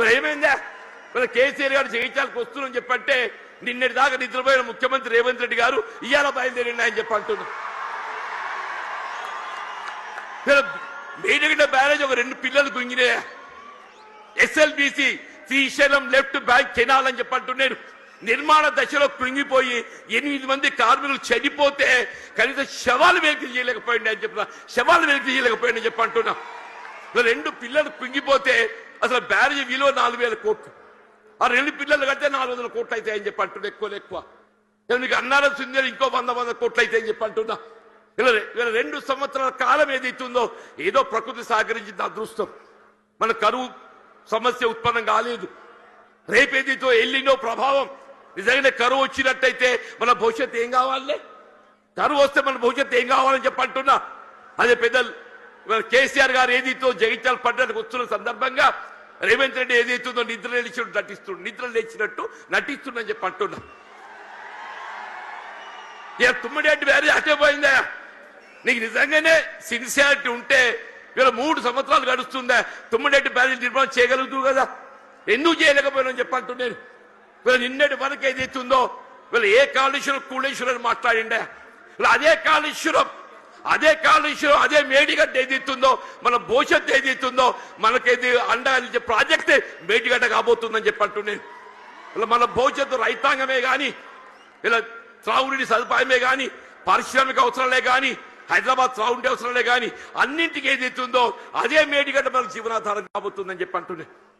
ఏమైందా కేసీఆర్ గారు జయించాలకు వస్తున్నారని చెప్పంటే నిన్నటి దాకా నిద్రపోయిన ముఖ్యమంత్రి రేవంత్ రెడ్డి గారు ఇవాళ బయలుదేరిండి అని చెప్పి అంటున్నారు. మేడిగడ్డ బ్యారేజ్ ఒక 2 పిల్లలు గుంగినాయా. SLBC Srisailam left bank canal అని చెప్పి అంటున్నారు. నిర్మాణ దశలో కృంగిపోయి 8 మంది కార్మికులు చనిపోతే కనీసం శవాలు వెలికి చేయలేకపోయింది అని చెప్పిన శవాలు వెలికి చేయలేకపోయింది అని చెప్పి అంటున్నా. 2 పిల్లలు కృంగిపోతే అసలు బ్యారేజ్ విలువ 4,000 కోట్లు. ఆ 2 పిల్లలు కడితే 400 కోట్లు అయితే అని చెప్పి అంటున్నా. ఎక్కువ మీకు అన్నారం సుందరి ఇంకో 100 కోట్లు అయితే అని చెప్పి అంటున్నా. ఇలా 2 సంవత్సరాల కాలం ఏదైతుందో ఏదో ప్రకృతి సహకరించింది అదృష్టం. మన కరువు సమస్య ఉత్పన్నం కాలేదు. రేపేదైతో ఎల్లినో ప్రభావం నిజంగానే కరువు వచ్చినట్టయితే మన భవిష్యత్తు ఏం కావాలి? కరువు వస్తే మన భవిష్యత్తు ఏం కావాలని చెప్పి అంటున్నా. అదే పెద్దలు కేసీఆర్ గారు ఏదైతే జగిత్యాల పట్టణానికి వస్తున్న సందర్భంగా రేవంత్ రెడ్డి ఏదైతుందో నిద్ర లేచినట్టు నటిస్తుందని చెప్పి అంటున్నా. ఇక తుమ్మడిరెడ్డి బ్యారేజ్ అటే పోయిందా? నీకు నిజంగానే సిన్సియారిటీ ఉంటే ఇలా 3 సంవత్సరాలు గడుస్తుందా తుమ్మడిరెడ్డి బ్యారేజ్ నిర్మాణం చేయగలుగుతూ కదా? ఎందుకు చేయలేకపోయినా చెప్పి అంటున్నాను. వీళ్ళు నిన్నటి వరకు ఏదైతుందో వీళ్ళు ఏ కాళేశ్వరం కూళేశ్వరం అని మాట్లాడిండే. అదే కాళేశ్వరం అదే మేడిగడ్డ ఏదైతుందో మన భవిష్యత్తు ఏదైతుందో మనకేది అండగా ప్రాజెక్టే మేడిగడ్డ కాబోతుందని చెప్పి అంటున్నాను. ఇలా మన భవిష్యత్తు రైతాంగమే కానీ ఇలా త్రాగునీటి సదుపాయమే కానీ పారిశ్రామిక అవసరాలే కానీ హైదరాబాద్ త్రాగుండే అవసరాలే కానీ అన్నింటికి ఏదైతుందో అదే మేడిగడ్డ మనకు జీవనాధారం కాబోతుందని చెప్పి అంటున్నాను.